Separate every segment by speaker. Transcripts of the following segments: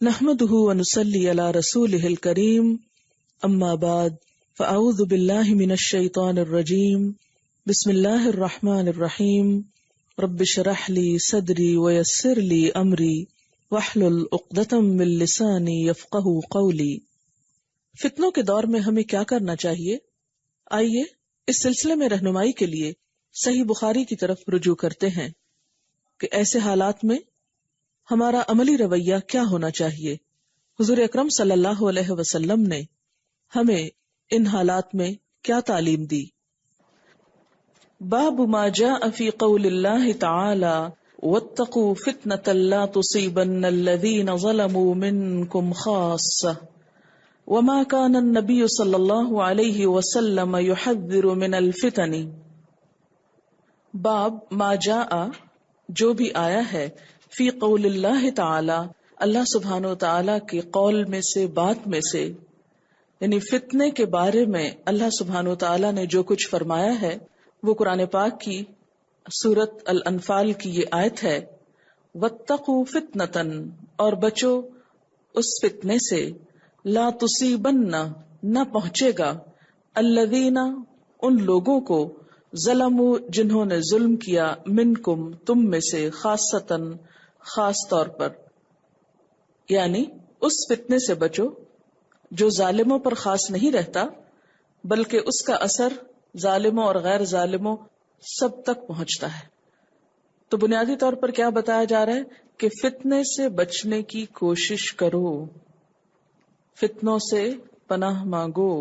Speaker 1: نحمده ونصلي على رسوله الكريم اما بعد فاعوذ بالله من الشيطان الرجيم بسم الله الرحمن الرحيم رب اشرح لي صدري ويسر لي امري واحلل عقدة من لساني يفقهوا قولي۔ فتنوں کے دور میں ہمیں کیا کرنا چاہیے؟ آئیے اس سلسلے میں رہنمائی کے لیے صحیح بخاری کی طرف رجوع کرتے ہیں کہ ایسے حالات میں ہمارا عملی رویہ کیا ہونا چاہیے۔ حضور اکرم صلی اللہ علیہ وسلم نے ہمیں ان حالات میں کیا تعلیم دی؟ باب ما جاء فی قول اللہ تعالی واتقوا فتنة لا تصیبن الذین ظلموا منکم خاصہ وما كان النبی صلی اللہ علیہ وسلم يحذر من الفتن۔ باب ما جاء جو بھی آیا ہے فی قول اللہ تعالی اللہ سبحانہ وتعالی کے قول میں سے بات میں سے، یعنی فتنے کے بارے میں اللہ سبحانہ وتعالی نے جو کچھ فرمایا ہے وہ قرآن پاک کی سورۃ الانفال کی یہ آیت ہے، واتقوا فتنۃ، اور بچو اس فتنے سے، لا تصیبن نہ پہنچے گا، الذین ان لوگوں کو، ظلموا جنہوں نے ظلم کیا، منکم تم میں سے، خاصتاً خاص طور پر، یعنی اس فتنے سے بچو جو ظالموں پر خاص نہیں رہتا بلکہ اس کا اثر ظالموں اور غیر ظالموں سب تک پہنچتا ہے۔ تو بنیادی طور پر کیا بتایا جا رہا ہے کہ فتنے سے بچنے کی کوشش کرو، فتنوں سے پناہ مانگو،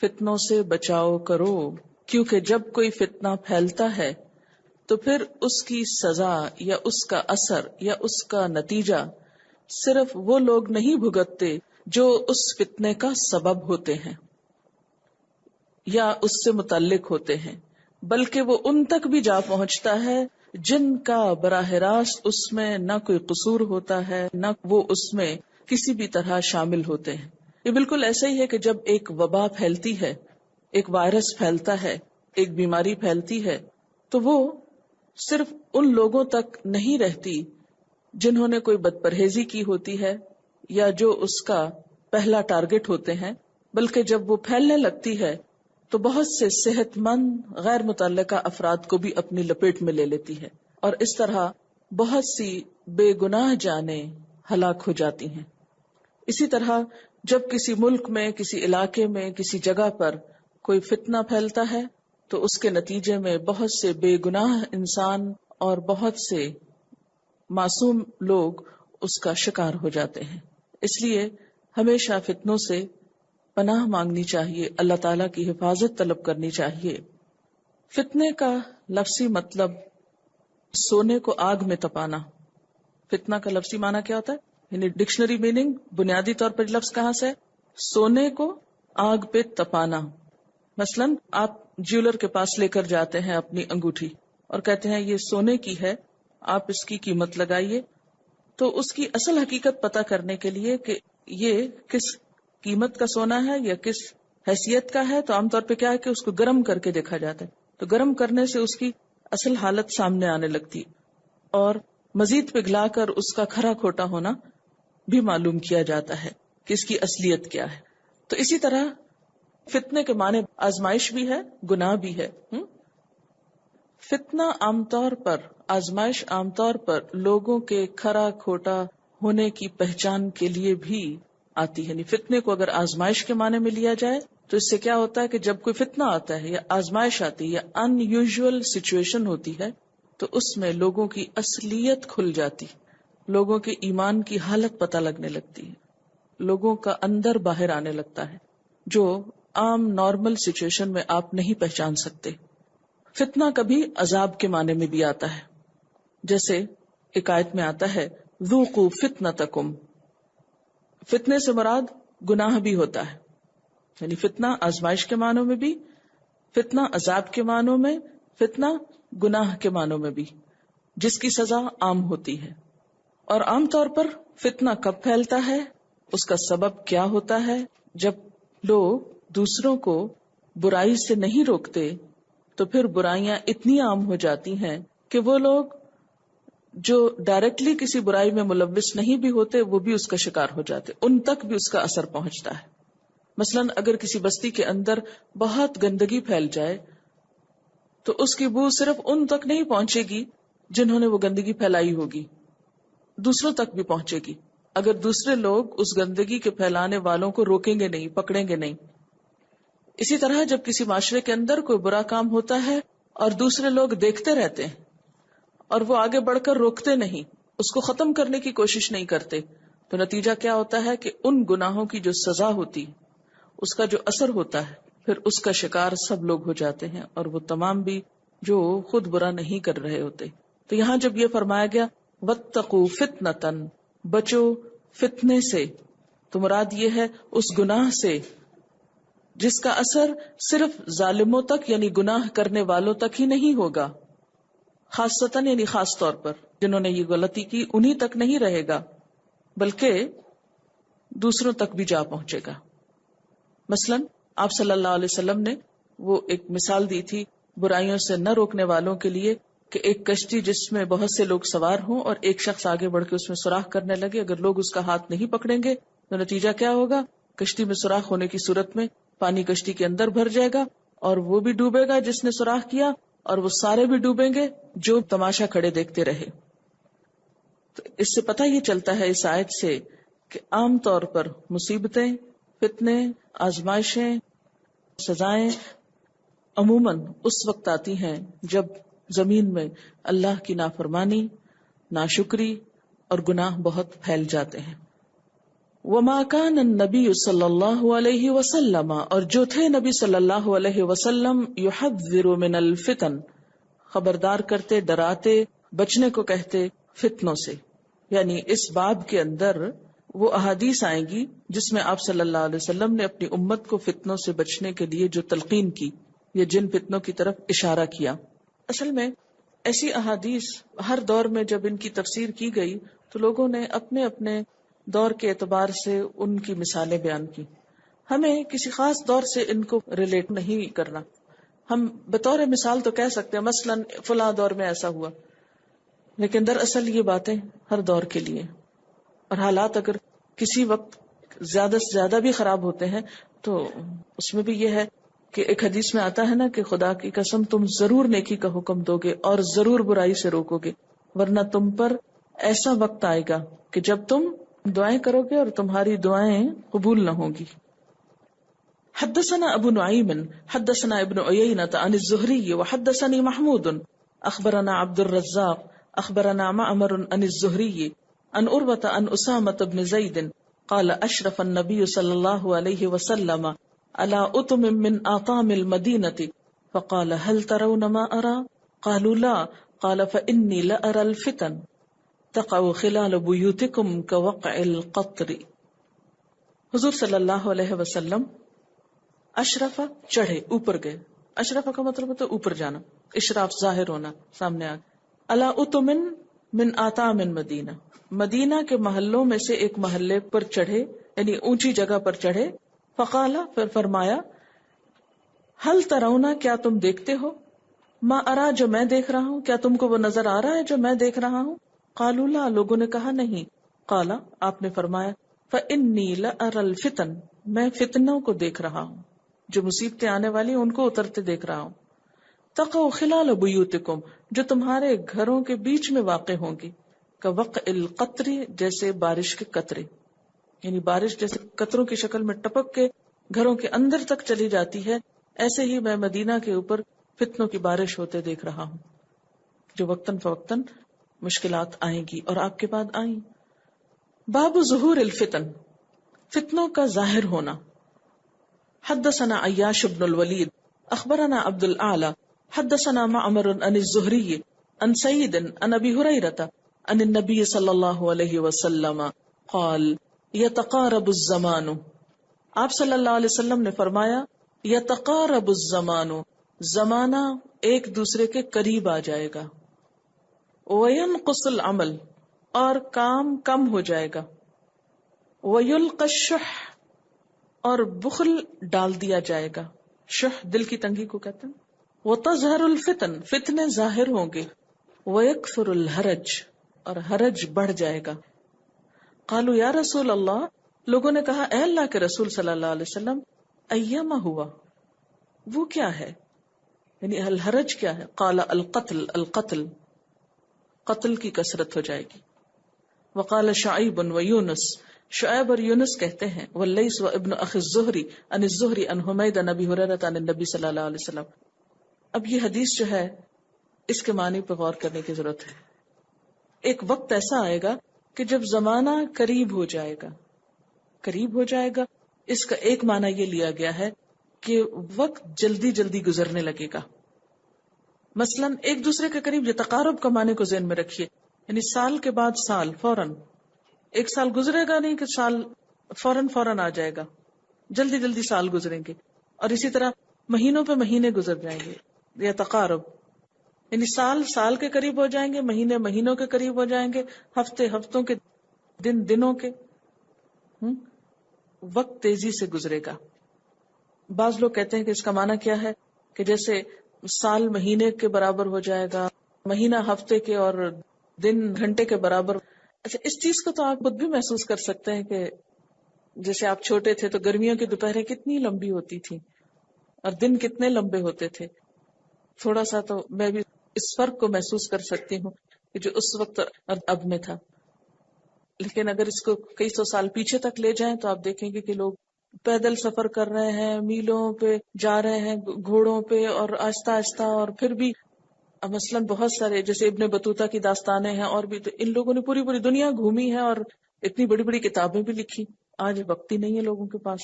Speaker 1: فتنوں سے بچاؤ کرو، کیونکہ جب کوئی فتنہ پھیلتا ہے تو پھر اس کی سزا یا اس کا اثر یا اس کا نتیجہ صرف وہ لوگ نہیں بھگتتے جو اس فتنے کا سبب ہوتے ہیں یا اس سے متعلق ہوتے ہیں، بلکہ وہ ان تک بھی جا پہنچتا ہے جن کا براہ راست اس میں نہ کوئی قصور ہوتا ہے، نہ وہ اس میں کسی بھی طرح شامل ہوتے ہیں۔ یہ بالکل ایسا ہی ہے کہ جب ایک وبا پھیلتی ہے، ایک وائرس پھیلتا ہے، ایک بیماری پھیلتی ہے، تو وہ صرف ان لوگوں تک نہیں رہتی جنہوں نے کوئی بد پرہیزی کی ہوتی ہے یا جو اس کا پہلا ٹارگٹ ہوتے ہیں، بلکہ جب وہ پھیلنے لگتی ہے تو بہت سے صحت مند غیر متعلقہ افراد کو بھی اپنی لپیٹ میں لے لیتی ہے، اور اس طرح بہت سی بے گناہ جانیں ہلاک ہو جاتی ہیں۔ اسی طرح جب کسی ملک میں، کسی علاقے میں، کسی جگہ پر کوئی فتنہ پھیلتا ہے تو اس کے نتیجے میں بہت سے بے گناہ انسان اور بہت سے معصوم لوگ اس کا شکار ہو جاتے ہیں۔ اس لیے ہمیشہ فتنوں سے پناہ مانگنی چاہیے، اللہ تعالیٰ کی حفاظت طلب کرنی چاہیے۔ فتنے کا لفظی مطلب سونے کو آگ میں تپانا۔ فتنہ کا لفظی معنی کیا ہوتا ہے؟ یعنی ڈکشنری میننگ بنیادی طور پر لفظ کہاں سے؟ سونے کو آگ پہ تپانا۔ مثلاً آپ جیولر کے پاس لے کر جاتے ہیں اپنی انگوٹھی اور کہتے ہیں یہ سونے کی ہے، آپ اس کی قیمت لگائیے، تو اس کی اصل حقیقت پتہ کرنے کے لیے کہ یہ کس قیمت کا سونا ہے یا کس حیثیت کا ہے، تو عام طور پہ کیا ہے کہ اس کو گرم کر کے دیکھا جاتا ہے، تو گرم کرنے سے اس کی اصل حالت سامنے آنے لگتی اور مزید پگھلا کر اس کا کھرا کھوٹا ہونا بھی معلوم کیا جاتا ہے کہ اس کی اصلیت کیا ہے۔ تو اسی طرح فتنے کے معنی آزمائش بھی ہے، گناہ بھی ہے۔ فتنہ عام طور پر، آزمائش عام طور پر لوگوں کے کھرا کھوٹا ہونے کی پہچان کے لیے بھی آتی ہے۔ یعنی فتنے کو اگر آزمائش کے معنی میں لیا جائے تو اس سے کیا ہوتا ہے کہ جب کوئی فتنہ آتا ہے یا آزمائش آتی ہے یا ان یوزول سچویشن ہوتی ہے تو اس میں لوگوں کی اصلیت کھل جاتی، لوگوں کے ایمان کی حالت پتہ لگنے لگتی ہے، لوگوں کا اندر باہر آنے لگتا ہے جو عام نارمل سچویشن میں آپ نہیں پہچان سکتے۔ فتنہ کبھی عذاب کے معنی میں بھی آتا ہے، جیسے ایک آیت میں آتا ہے ذوقوا فتنتکم۔ فتنے سے مراد گناہ بھی ہوتا ہے، یعنی فتنہ آزمائش کے معنوں میں بھی، فتنہ عذاب کے معنوں میں، فتنہ گناہ کے معنوں میں بھی، جس کی سزا عام ہوتی ہے۔ اور عام طور پر فتنہ کب پھیلتا ہے، اس کا سبب کیا ہوتا ہے؟ جب لوگ دوسروں کو برائی سے نہیں روکتے تو پھر برائیاں اتنی عام ہو جاتی ہیں کہ وہ لوگ جو ڈائریکٹلی کسی برائی میں ملوث نہیں بھی ہوتے وہ بھی اس کا شکار ہو جاتے، ان تک بھی اس کا اثر پہنچتا ہے. مثلا اگر کسی بستی کے اندر بہت گندگی پھیل جائے تو اس کی بو صرف ان تک نہیں پہنچے گی جنہوں نے وہ گندگی پھیلائی ہوگی، دوسروں تک بھی پہنچے گی اگر دوسرے لوگ اس گندگی کے پھیلانے والوں کو روکیں گے نہیں، پکڑیں گے نہیں. اسی طرح جب کسی معاشرے کے اندر کوئی برا کام ہوتا ہے اور دوسرے لوگ دیکھتے رہتے ہیں اور وہ آگے بڑھ کر روکتے نہیں، اس کو ختم کرنے کی کوشش نہیں کرتے، تو نتیجہ کیا ہوتا ہے کہ ان گناہوں کی جو سزا ہوتی، اس کا جو اثر ہوتا ہے، پھر اس کا شکار سب لوگ ہو جاتے ہیں، اور وہ تمام بھی جو خود برا نہیں کر رہے ہوتے. تو یہاں جب یہ فرمایا گیا وَاتَّقُوا فِتْنَةً، بچو فتنے سے، تو مراد یہ ہے اس گناہ سے جس کا اثر صرف ظالموں تک یعنی گناہ کرنے والوں تک ہی نہیں ہوگا، خاصتاً یعنی خاص طور پر جنہوں نے یہ غلطی کی انہی تک نہیں رہے گا بلکہ دوسروں تک بھی جا پہنچے گا. مثلا آپ صلی اللہ علیہ وسلم نے وہ ایک مثال دی تھی برائیوں سے نہ روکنے والوں کے لیے کہ ایک کشتی جس میں بہت سے لوگ سوار ہوں اور ایک شخص آگے بڑھ کے اس میں سوراخ کرنے لگے، اگر لوگ اس کا ہاتھ نہیں پکڑیں گے تو نتیجہ کیا ہوگا؟ کشتی میں سوراخ ہونے کی صورت میں پانی کشتی کے اندر بھر جائے گا اور وہ بھی ڈوبے گا جس نے سوراخ کیا، اور وہ سارے بھی ڈوبیں گے جو تماشا کھڑے دیکھتے رہے. تو اس سے پتہ یہ چلتا ہے اس آیت سے کہ عام طور پر مصیبتیں، فتنے، آزمائشیں، سزائیں عموماً اس وقت آتی ہیں جب زمین میں اللہ کی نافرمانی، ناشکری اور گناہ بہت پھیل جاتے ہیں. وَمَا كَانَ النَّبِيُّ صلی اللہ علیہ وسلم، اور جو تھے نبی صلی اللہ علیہ وسلم، يُحَذِّرُ مِنَ الْفِتَنِ، خبردار کرتے، ڈراتے، بچنے کو کہتے فتنوں سے. یعنی اس باب کے اندر وہ احادیث آئیں گی جس میں آپ صلی اللہ علیہ وسلم نے اپنی امت کو فتنوں سے بچنے کے لیے جو تلقین کی یا جن فتنوں کی طرف اشارہ کیا. اصل میں ایسی احادیث ہر دور میں جب ان کی تفسیر کی گئی تو لوگوں نے اپنے اپنے دور کے اعتبار سے ان کی مثالیں بیان کی. ہمیں کسی خاص دور سے ان کو ریلیٹ نہیں کرنا، ہم بطور مثال تو کہہ سکتے ہیں مثلا فلاں دور میں ایسا ہوا، لیکن دراصل یہ باتیں ہر دور کے لیے، اور حالات اگر کسی وقت زیادہ سے زیادہ بھی خراب ہوتے ہیں تو اس میں بھی یہ ہے کہ ایک حدیث میں آتا ہے نا کہ خدا کی قسم تم ضرور نیکی کا حکم دو گے اور ضرور برائی سے روکو گے، ورنہ تم پر ایسا وقت آئے گا کہ جب تم دعائیں کرو گے اور تمہاری دعائیں قبول نہ ہوں گی. حدثنا ابو نعیم حدثنا ابن عیینۃ عن الزہری وحدثنی محمود اخبرنا عبد الرزاق اخبرنا معمر عن الزہری عن عروۃ عن اسامۃ بن زید قال اشرف النبی صلی اللہ علیہ وسلم على اتم من آطام المدینۃ فقال هل ترون ما ارى قالوا لا قال فإني لأرى الفتن تقع خلال بیوتکم كوقع القطر. حضور صلی اللہ علیہ وسلم اشرف چڑھے، اوپر گئے. اشرف کا مطلب ہوتا ہے اوپر جانا، اشراف ظاہر ہونا، سامنے آ. علی اتم من آطام المدینہ، مدینہ کے محلوں میں سے ایک محلے پر چڑھے، یعنی اونچی جگہ پر چڑھے. فقال، پھر فرمایا، هل ترون، کیا تم دیکھتے ہو، ما ارا، جو میں دیکھ رہا ہوں، کیا تم کو وہ نظر آ رہا ہے جو میں دیکھ رہا ہوں. قالوا لا، لوگوں نے کہا نہیں. قال، آپ نے فرمایا، فإنی لأرى الفتن، میں فتنوں کو دیکھ رہا ہوں، جو مصیبتیں آنے والی ان کو اترتے دیکھ رہا ہوں. تقع خلال بیوتکم، جو تمہارے گھروں کے بیچ میں واقع ہوں گی. كوقع القطر، جیسے بارش کے قطرے، یعنی بارش جیسے قطروں کی شکل میں ٹپک کے گھروں کے اندر تک چلی جاتی ہے، ایسے ہی میں مدینہ کے اوپر فتنوں کی بارش ہوتے دیکھ رہا ہوں جو وقتاً فوقتاً مشکلات آئیں گی، اور آپ کے بعد آئیں. باب ظہور الفتن، فتنوں کا ظاہر ہونا. حدثنا عیاش بن الولید اخبرنا عبد الاعلی حدثنا معمر عن الزہری عن سعید عن ابی ہریرہ عن النبی صلی اللہ علیہ وسلم قال یتقارب الزمان، آپ صلی اللہ علیہ وسلم نے فرمایا، یتقارب الزمان، زمانہ ایک دوسرے کے قریب آ جائے گا. وینقص العمل، اور کام کم ہو جائے گا. ویلقى الشح، اور بخل ڈال دیا جائے گا. شح دل کی تنگی کو کہتے ہیں. وتظہر الفتن، فتنے ظاہر ہوں گے. ویکثر الحرج، اور حرج بڑھ جائے گا. قالوا یا رسول اللہ، لوگوں نے کہا اے اللہ کے رسول صلی اللہ علیہ وسلم، ایما ہوا، وہ کیا ہے، یعنی الحرج کیا ہے؟ قال القتل، القتل، قتل کی کثرت ہو جائے گی. وقال شعیب و یونس، شعیب اور یونس کہتے ہیں، واللیث و ابن اخی الزہری عن الزہری عن حمید عن ابی ہریرہ عن النبی صلی اللہ علیہ وسلم. اب یہ حدیث جو ہے اس کے معنی پہ غور کرنے کی ضرورت ہے. ایک وقت ایسا آئے گا کہ جب زمانہ قریب ہو جائے گا. قریب ہو جائے گا اس کا ایک معنی یہ لیا گیا ہے کہ وقت جلدی جلدی گزرنے لگے گا. مثلا ایک دوسرے کے قریب، یہ تقارب کا معنی کو ذہن میں رکھیے، یعنی سال کے بعد سال، فوراً ایک سال گزرے گا نہیں کہ سال فوراً آ جائے گا، جلدی جلدی سال گزریں گے. اور اسی طرح مہینوں پہ مہینے گزر جائیں گے. یا تقارب یعنی سال سال کے قریب ہو جائیں گے، مہینے مہینوں کے قریب ہو جائیں گے، ہفتے ہفتوں کے، دن دنوں کے. وقت تیزی سے گزرے گا. بعض لوگ کہتے ہیں کہ اس کا معنی کیا ہے کہ جیسے سال مہینے کے برابر ہو جائے گا، مہینہ ہفتے کے، اور دن گھنٹے کے برابر. اچھا، اس چیز کو تو آپ خود بھی محسوس کر سکتے ہیں کہ جیسے آپ چھوٹے تھے تو گرمیوں کی دوپہریں کتنی لمبی ہوتی تھی اور دن کتنے لمبے ہوتے تھے. تھوڑا سا تو میں بھی اس فرق کو محسوس کر سکتی ہوں کہ جو اس وقت اور اب میں تھا. لیکن اگر اس کو کئی سو سال پیچھے تک لے جائیں تو آپ دیکھیں گے کہ لوگ پیدل سفر کر رہے ہیں، میلوں پہ جا رہے ہیں، گھوڑوں پہ، اور آہستہ آہستہ. اور پھر بھی مثلاً بہت سارے جیسے ابن بطوطہ کی داستانیں ہیں، اور بھی تو ان لوگوں نے پوری پوری دنیا گھومی ہے اور اتنی بڑی بڑی کتابیں بھی لکھی. آج وقت ہی نہیں ہے لوگوں کے پاس.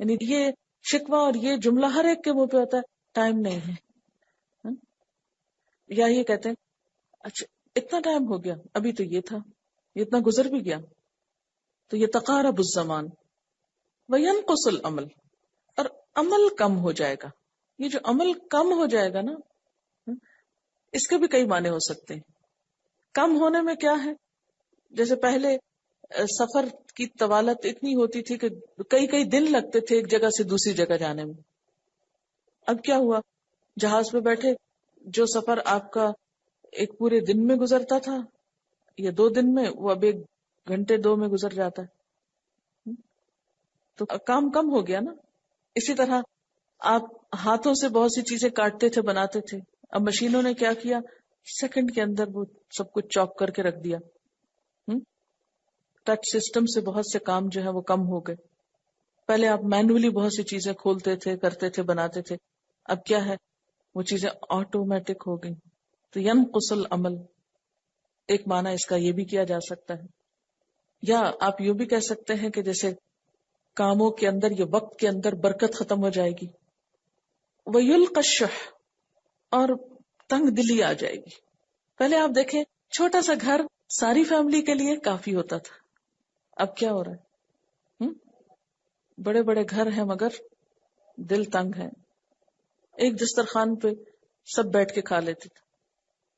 Speaker 1: یعنی یہ شکوہ اور یہ جملہ ہر ایک کے منہ پہ ہوتا ہے، ٹائم نہیں ہے. یا یہ کہتے ہیں اچھا اتنا ٹائم ہو گیا، ابھی تو یہ تھا، یہ اتنا گزر بھی گیا. تو یہ تقارب الزمان. وینقص العمل، اور عمل کم ہو جائے گا. یہ جو عمل کم ہو جائے گا نا، اس کے بھی کئی معنی ہو سکتے ہیں. کم ہونے میں کیا ہے، جیسے پہلے سفر کی طوالت اتنی ہوتی تھی کہ کئی کئی دن لگتے تھے ایک جگہ سے دوسری جگہ جانے میں. اب کیا ہوا، جہاز پہ بیٹھے جو سفر آپ کا ایک پورے دن میں گزرتا تھا یا 2 دن میں، وہ اب 1 گھنٹے 2 میں گزر جاتا ہے. تو کام کم ہو گیا نا. اسی طرح آپ ہاتھوں سے بہت سی چیزیں کاٹتے تھے، بناتے تھے. اب مشینوں نے کیا کیا، سیکنڈ کے اندر وہ سب کچھ چاک کر کے رکھ دیا. ٹچ سسٹم سے بہت سے کام جو ہے وہ کم ہو گئے. پہلے آپ مینولی بہت سی چیزیں کھولتے تھے، کرتے تھے، بناتے تھے. اب کیا ہے، وہ چیزیں آٹومیٹک ہو گئی. تو ینقص العمل، ایک معنی اس کا یہ بھی کیا جا سکتا ہے. یا آپ یوں بھی کہہ سکتے ہیں کہ جیسے کاموں کے اندر یا وقت کے اندر برکت ختم ہو جائے گی. وَيُلْقَ الشُّحُّ، اور تنگ دلی آ جائے گی. پہلے آپ دیکھیں چھوٹا سا گھر ساری فیملی کے لیے کافی ہوتا تھا. اب کیا ہو رہا ہے، بڑے بڑے گھر ہیں مگر دل تنگ ہے. ایک دسترخوان پہ سب بیٹھ کے کھا لیتے تھے،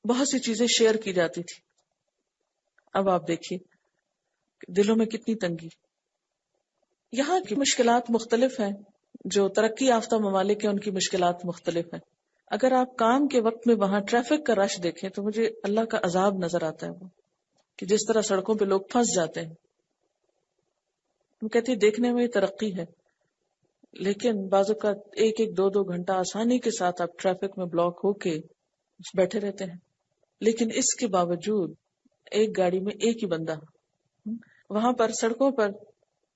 Speaker 1: بہت سی چیزیں شیئر کی جاتی تھی. اب آپ دیکھیے دلوں میں کتنی تنگی. یہاں کی مشکلات مختلف ہیں، جو ترقی یافتہ ممالک ہیں ان کی مشکلات مختلف ہیں. اگر آپ کام کے وقت میں وہاں ٹریفک کا رش دیکھیں تو مجھے اللہ کا عذاب نظر آتا ہے، وہ کہ جس طرح سڑکوں پہ لوگ پھنس جاتے ہیں. ہم کہتے ہیں دیکھنے میں ترقی ہے، لیکن بعض اوقات 1-2 گھنٹہ آسانی کے ساتھ آپ ٹریفک میں بلاک ہو کے بیٹھے رہتے ہیں. لیکن اس کے باوجود ایک گاڑی میں ایک ہی بندہ. وہاں پر سڑکوں پر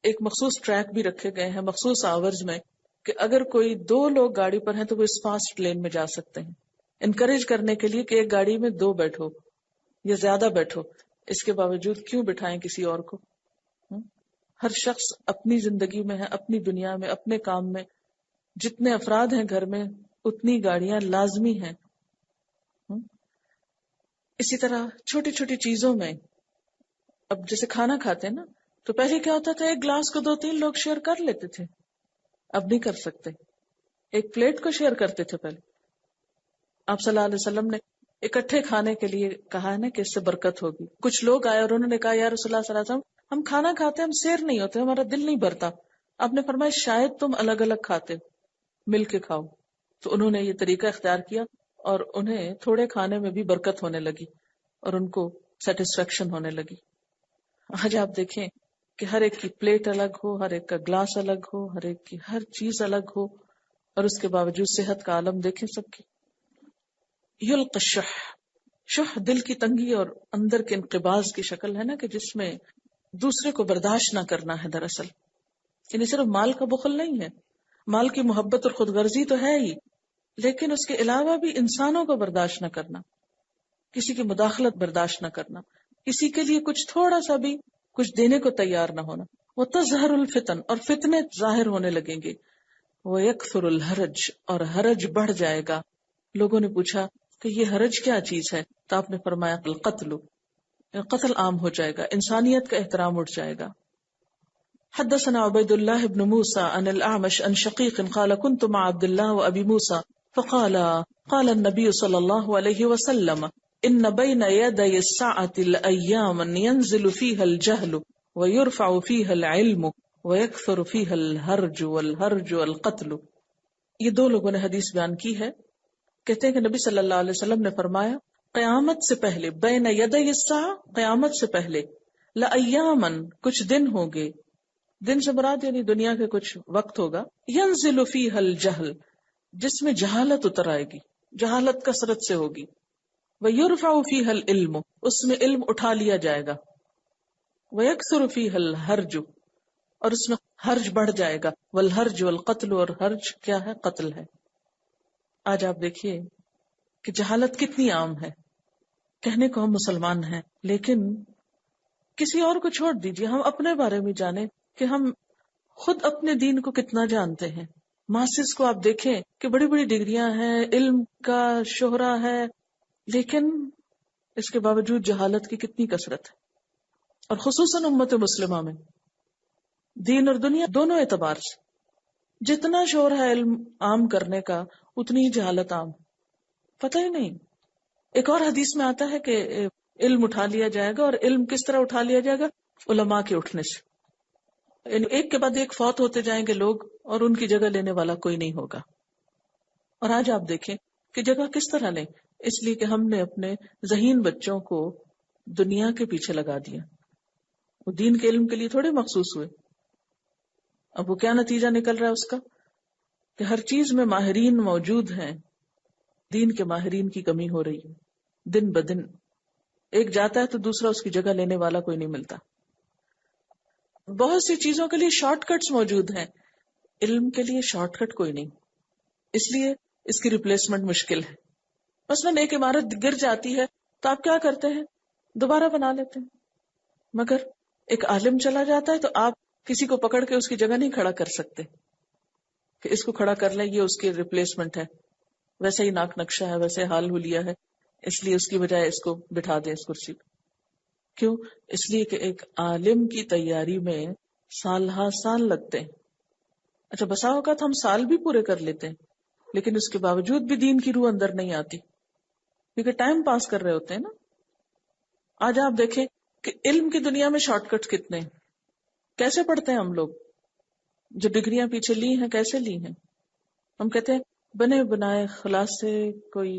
Speaker 1: ایک مخصوص ٹریک بھی رکھے گئے ہیں مخصوص آورز میں کہ اگر کوئی 2 لوگ گاڑی پر ہیں تو وہ اس فاسٹ لین میں جا سکتے ہیں، انکریج کرنے کے لیے کہ ایک گاڑی میں 2 بیٹھو یا زیادہ بیٹھو. اس کے باوجود کیوں بٹھائیں کسی اور کو. ہر شخص اپنی زندگی میں ہے، اپنی دنیا میں، اپنے کام میں. جتنے افراد ہیں گھر میں اتنی گاڑیاں لازمی ہیں. اسی طرح چھوٹی چھوٹی چیزوں میں، اب جیسے کھانا کھاتے ہیں نا، تو پہلے کیا ہوتا تھا ایک گلاس کو 2-3 لوگ شیئر کر لیتے تھے. اب نہیں کر سکتے. ایک پلیٹ کو شیئر کرتے تھے پہلے. آپ صلی اللہ علیہ وسلم نے اکٹھے کھانے کے لیے کہا ہے نا کہ اس سے برکت ہوگی. کچھ لوگ آئے اور انہوں نے کہا یا رسول اللہ صلی اللہ علیہ وسلم ہم کھانا کھاتے ہیں، ہم سیر نہیں ہوتے، ہمارا دل نہیں بھرتا. آپ نے فرمایا شاید تم الگ الگ کھاتے، مل کے کھاؤ. تو انہوں نے یہ طریقہ اختیار کیا اور انہیں تھوڑے کھانے میں بھی برکت ہونے لگی اور ان کو سیٹسفیکشن ہونے لگی. آج آپ دیکھیں کہ ہر ایک کی پلیٹ الگ ہو، ہر ایک کا گلاس الگ ہو، ہر ایک کی ہر چیز الگ ہو، اور اس کے باوجود صحت کا عالم دیکھیں سب کی. یلق الشح، شح دل کی تنگی اور اندر کے انقباض کی شکل ہے نا، کہ جس میں دوسرے کو برداشت نہ کرنا ہے. دراصل یعنی صرف مال کا بخل نہیں ہے، مال کی محبت اور خود غرضی تو ہے ہی، لیکن اس کے علاوہ بھی انسانوں کو برداشت نہ کرنا، کسی کی مداخلت برداشت نہ کرنا، کسی کے لیے کچھ تھوڑا سا بھی کچھ دینے کو تیار نہ ہونا. وہ تظہر الفتن، اور فتنے ظاہر ہونے لگیں گے. وہ یکثر الحرج، اور حرج بڑھ جائے گا. لوگوں نے پوچھا کہ یہ حرج کیا چیز ہے؟ تو آپ نے فرمایا القتل، قتل عام ہو جائے گا، انسانیت کا احترام اٹھ جائے گا. حدثنا عبید اللہ بن موسى عن الأعمش عن شقيق قال كنت مع عبد الله وأبي موسى فقال قال النبي صلى الله عليه وسلم إن بين يدي الساعة الأيام ينزل فيها الجهل ويرفع فيها العلم ويكثر فيها الهرج والهرج والقتل. یہ دو لوگوں نے حدیث بیان کی ہے. کہتے ہیں کہ نبی صلی اللہ علیہ وسلم نے فرمایا قیامت سے پہلے، بین یدی الساعة، قیامت سے پہلے، لأیامن، کچھ دن ہوں گے. دن سے مراد یعنی دنیا کے کچھ وقت ہوگا. ینزل فیہ الجہل، جس میں جہالت اتر آئے گی، جہالت کثرت سے ہوگی. ویرفع فیہ العلم، اس میں علم اٹھا لیا جائے گا. ویکثر فیہ الحرج، اور اس میں حرج بڑھ جائے گا. والحرج والقتل، اور حرج کیا ہے؟ قتل ہے. آج آپ دیکھیے کہ جہالت کتنی عام ہے. کہنے کو ہم مسلمان ہیں، لیکن کسی اور کو چھوڑ دیجیے، ہم اپنے بارے میں جانیں کہ ہم خود اپنے دین کو کتنا جانتے ہیں. ماسٹرز کو آپ دیکھیں کہ بڑی بڑی ڈگریاں ہیں، علم کا شہرا ہے، لیکن اس کے باوجود جہالت کی کتنی کثرت ہے. اور خصوصاً امت مسلمہ میں دین اور دنیا دونوں اعتبار سے جتنا شور ہے علم عام کرنے کا، اتنی ہی جہالت عام، پتہ ہی نہیں. ایک اور حدیث میں آتا ہے کہ علم اٹھا لیا جائے گا، اور علم کس طرح اٹھا لیا جائے گا؟ علماء کے اٹھنے سے. ایک کے بعد ایک فوت ہوتے جائیں گے لوگ، اور ان کی جگہ لینے والا کوئی نہیں ہوگا. اور آج آپ دیکھیں کہ جگہ کس طرح لیں، اس لیے کہ ہم نے اپنے ذہین بچوں کو دنیا کے پیچھے لگا دیا. وہ دین کے علم کے لیے تھوڑے مخصوص ہوئے. اب وہ کیا نتیجہ نکل رہا ہے اس کا کہ ہر چیز میں ماہرین موجود ہیں، دین کے ماہرین کی کمی ہو رہی ہے. دن بدن ایک جاتا ہے تو دوسرا اس کی جگہ لینے والا کوئی نہیں ملتا. بہت سی چیزوں کے لیے شارٹ کٹس موجود ہیں، علم کے لیے شارٹ کٹ کوئی نہیں، اس لیے اس کی ریپلیسمنٹ مشکل ہے. مثلاً ایک عمارت گر جاتی ہے تو آپ کیا کرتے ہیں؟ دوبارہ بنا لیتے ہیں. مگر ایک عالم چلا جاتا ہے تو آپ کسی کو پکڑ کے اس کی جگہ نہیں کھڑا کر سکتے کہ اس کو کھڑا کر لیں، یہ اس کی ریپلیسمنٹ ہے. ویسے ہی ناک نقشہ ہے، ویسے حال حلیہ ہے، اس لیے اس کی بجائے اس کو بٹھا دیں اس کرسی پہ. کیوں؟ اس لیے کہ ایک عالم کی تیاری میں سال ہا سال لگتے ہیں. اچھا بسا اوقات ہم سال بھی پورے کر لیتے ہیں، لیکن اس کے باوجود بھی دین کی روح اندر نہیں آتی، کیونکہ ٹائم پاس کر رہے ہوتے ہیں نا. آج آپ دیکھیں کہ علم کی دنیا میں شارٹ کٹ کتنے ہیں. کیسے پڑھتے ہیں ہم لوگ؟ جو ڈگریاں پیچھے لی ہیں کیسے لی ہیں؟ ہم کہتے ہیں بنے بنائے خلاصے، کوئی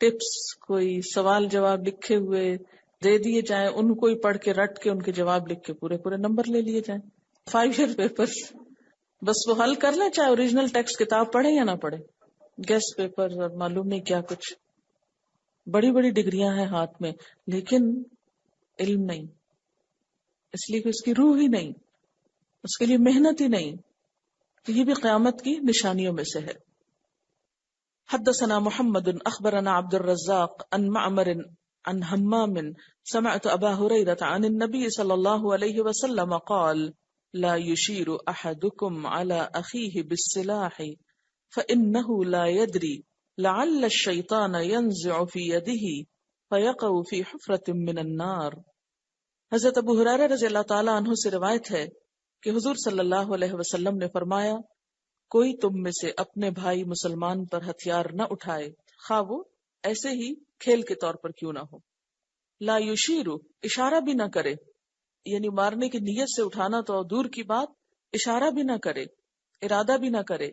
Speaker 1: ٹپس، کوئی سوال جواب لکھے ہوئے دے دیے جائیں، ان کو ہی پڑھ کے رٹ کے ان کے جواب لکھ کے پورے پورے نمبر لے لیے جائیں. 5 ایئر پیپر بس وہ حل کر لیں، چاہے اوریجنل ٹیکسٹ کتاب پڑھیں یا نہ پڑھیں. گیسٹ پیپر اور معلوم نہیں کیا کچھ، بڑی بڑی ڈگریاں ہیں ہاتھ میں، لیکن علم نہیں. اس لیے کہ اس کی روح ہی نہیں، اس کے لیے محنت ہی نہیں. تو یہ بھی قیامت کی نشانیوں میں سے ہے. حدثنا محمد اخبرنا عبد الرزاق عن معمر عن حمام سمعت ابا هريرة عن النبي صلى الله عليه وسلم قال لا يشير احدكم على اخيه بالسلاح فانه لا يدري لعل الشيطان ينزع في يده فيقع في حفرة من النار. حضرت ابو ہریرہ رضی اللہ تعالی عنہ سے روایت ہے کہ حضور صلی اللہ علیہ وسلم نے فرمایا کوئی تم میں سے اپنے بھائی مسلمان پر ہتھیار نہ اٹھائے، خواہ وہ ایسے ہی کھیل کے طور پر کیوں نہ ہو. لا یشیرو، اشارہ بھی نہ کرے، یعنی مارنے کی نیت سے اٹھانا تو دور کی بات، اشارہ بھی نہ کرے، ارادہ بھی نہ کرے.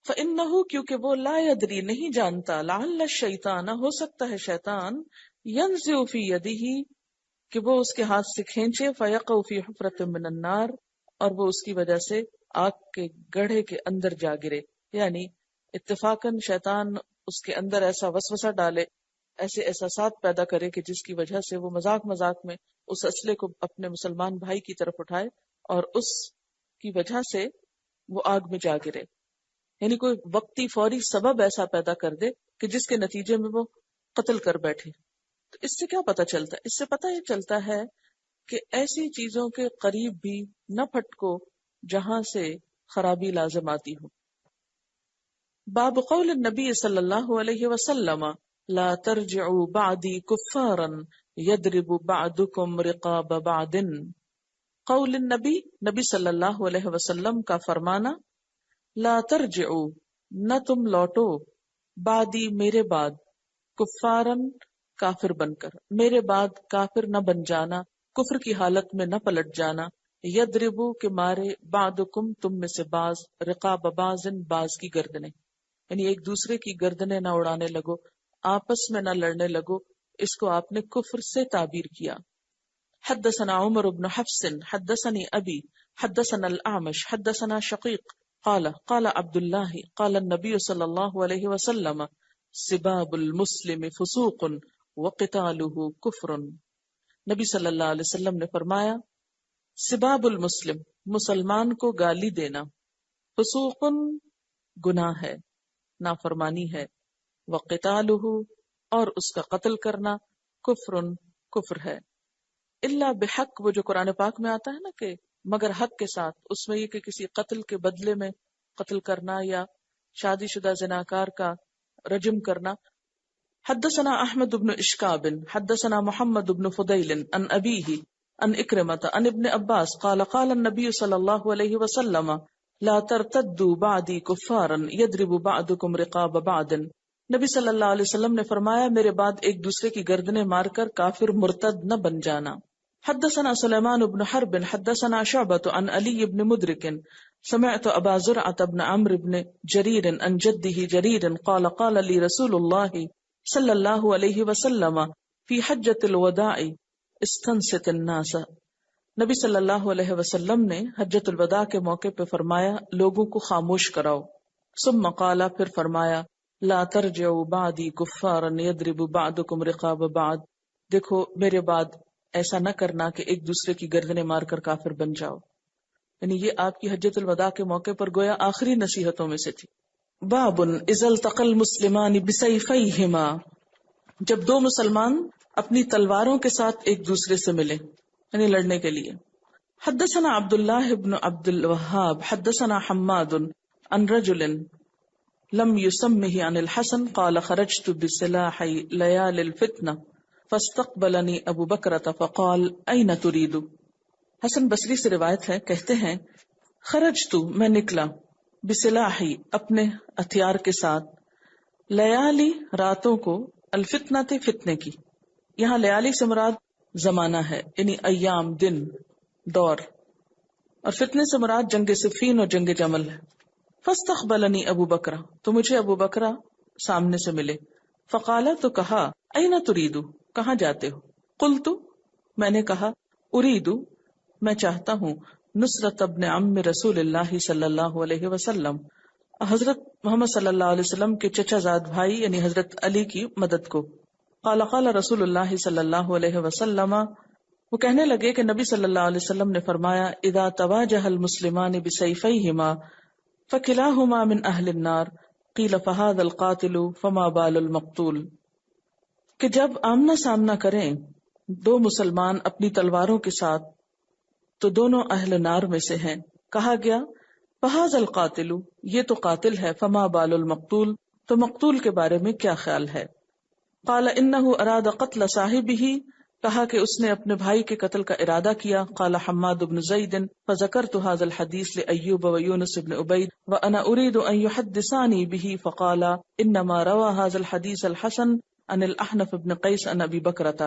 Speaker 1: فإنہ، کیونکہ وہ لا یدری نہیں جانتا، لعل الشیطان، ہو سکتا ہے شیطان، ینزع فی یدہ، کہ وہ اس کے ہاتھ سے کھینچے فَيَقَعُ فِي حُفْرَةٍ مِّنَ النَّارِ، اور وہ اس کی وجہ سے آگ کے گڑھے کے اندر جا گرے. یعنی اتفاقاً شیطان اس کے اندر ایسا وسوسہ ڈالے، ایسے احساسات پیدا کرے کہ جس کی وجہ سے وہ مذاق مذاق میں اس اسلحے کو اپنے مسلمان بھائی کی طرف اٹھائے اور اس کی وجہ سے وہ آگ میں جا گرے. یعنی کوئی وقتی فوری سبب ایسا پیدا کر دے کہ جس کے نتیجے میں وہ قتل کر بیٹھے. تو اس سے کیا پتہ چلتا ہے؟ اس سے پتہ یہ چلتا ہے کہ ایسی چیزوں کے قریب بھی نہ پھٹکو جہاں سے خرابی لازم آتی ہو. باب قول النبی صلی اللہ علیہ وسلم لا ترجعوا بعدی کفارا یضرب بعضکم رقاب بعض. قول النبی، نبی صلی اللہ علیہ وسلم کا فرمانا، لا ترجعوا، نہ تم لوٹو، بعدی، میرے بعد، کفارن، کافر بن کر، میرے بعد کافر نہ بن جانا، کفر کی حالت میں نہ پلٹ جانا، یضربو کے مارے، بعضکم تم میں سے بعض، رقاب بعض بعض کی گردنیں، یعنی ایک دوسرے کی گردنیں نہ اڑانے لگو، آپس میں نہ لڑنے لگو. اس کو آپ نے کفر سے تعبیر کیا. حدثنا عمر بن حفص حدثني ابي حدثنا الاعمش حدثنا شقيق قال قال عبد الله قال النبي صلى الله عليه وسلم سباب المسلم فسوق وقتاله كفر. نبی صلی اللہ علیہ وسلم نے فرمایا، سباب المسلم، مسلمان کو گالی دینا، فسوق، گناہ ہے، نافرمانی ہے، وقتاله، اور اس کا قتل کرنا، کفر، کفر ہے. الا بحق، وہ جو قرآن پاک میں آتا ہے نا کہ مگر حق کے ساتھ، اس میں یہ کہ کسی قتل کے بدلے میں قتل کرنا یا شادی شدہ زناکار کا رجم کرنا. حدثنا احمد بن اشکاب حدثنا محمد بن فضیل عن ابیہ عن اکرمۃ عن ابن عباس قال قال النبی صلی اللہ علیہ وسلم لا ترتدوا بعدی کفارا یضرب بعضکم رقاب بعض. نبی صلی اللہ علیہ وسلم نے فرمایا، میرے بعد ایک دوسرے کی گردنیں مار کر کافر مرتد نہ بن جانا. حدثنا سلیمان بن حرب حدثنا شعبۃ عن علی بن مدرک سمعت ابا زرعۃ بن عمرو بن جریر عن جدہ جریر قال قال لی رسول اللہ صلی اللہ علیہ وسلم فی حجۃ الوداع استنصت الناس. نبی صلی اللہ علیہ وسلم نے حجۃ الوداع کے موقع پہ فرمایا، لوگوں کو خاموش کراؤ. ثم قال، پھر فرمایا، لا ترجعوا بعدی کفارا یضرب بعضکم رقاب بعض. دیکھو میرے بعد ایسا نہ کرنا کہ ایک دوسرے کی گردنیں مار کر کافر بن جاؤ. یعنی یہ آپ کی حجۃ الوداع کے موقع پر گویا آخری نصیحتوں میں سے تھی. باب اذا التقى المسلمان بسیفیہما، جب دو مسلمان اپنی تلواروں کے ساتھ ایک دوسرے سے ملے، یعنی لڑنے کے لیے. حدثنا عبداللہ بن عبد الوہاب حدثنا حماد عن رجل لم يسمه عن الحسن قال خرجت بسلاح ليال الفتنة فاستقبلني ابو بکرة فقال اين تريد. حسن بصری سے روایت ہے، کہتے ہیں خرجت، میں نکلا، بسلاحی، اپنے ہتھیار کے ساتھ، لیالی، راتوں کو، الفتنہ، فتنے کی. یہاں لیالی سے مراد زمانہ ہے، یعنی ایام، دن، دور، اور فتنے سے مراد جنگ صفین اور جنگ جمل ہے. فاستقبلنی ابو بکرہ، تو مجھے ابو بکرہ سامنے سے ملے. فقالا، تو کہا، اینا تریدو، کہاں جاتے ہو؟ قلتو، میں نے کہا، اریدو، میں چاہتا ہوں، نصرت ابن عم رسول اللہ صلی اللہ علیہ وسلم، حضرت محمد صلی اللہ علیہ وسلم کے چچا زاد بھائی یعنی حضرت علی کی مدد کو. قال قال رسول اللہ صلی اللہ علیہ وسلم، وہ کہنے لگے کہ نبی صلی اللہ علیہ وسلم نے فرمایا، اذا تواجہ المسلمان بسیفیہما فکلاہما من اہل النار قیل فہذا القاتل فما بال المقتول. کہ جب آمنا سامنا کریں دو مسلمان اپنی تلواروں کے ساتھ تو دونوں اہل نار میں سے ہیں. کہا گیا فہذا القاتل، یہ تو قاتل ہے، فما بال المقتول، تو مقتول کے بارے میں کیا خیال ہے. قال انہ اراد قتل صاحبہ، کہا کہ اس نے اپنے بھائی کے قتل کا ارادہ کیا. قال حماد بن زید فذکرت هذا الحدیث لایوب ویونس بن عبید وانا اريد ان يحدثاني به فقال انما روى هذا الحديث الحسن عن الاحنف بن قیس عن ابی بکرۃ.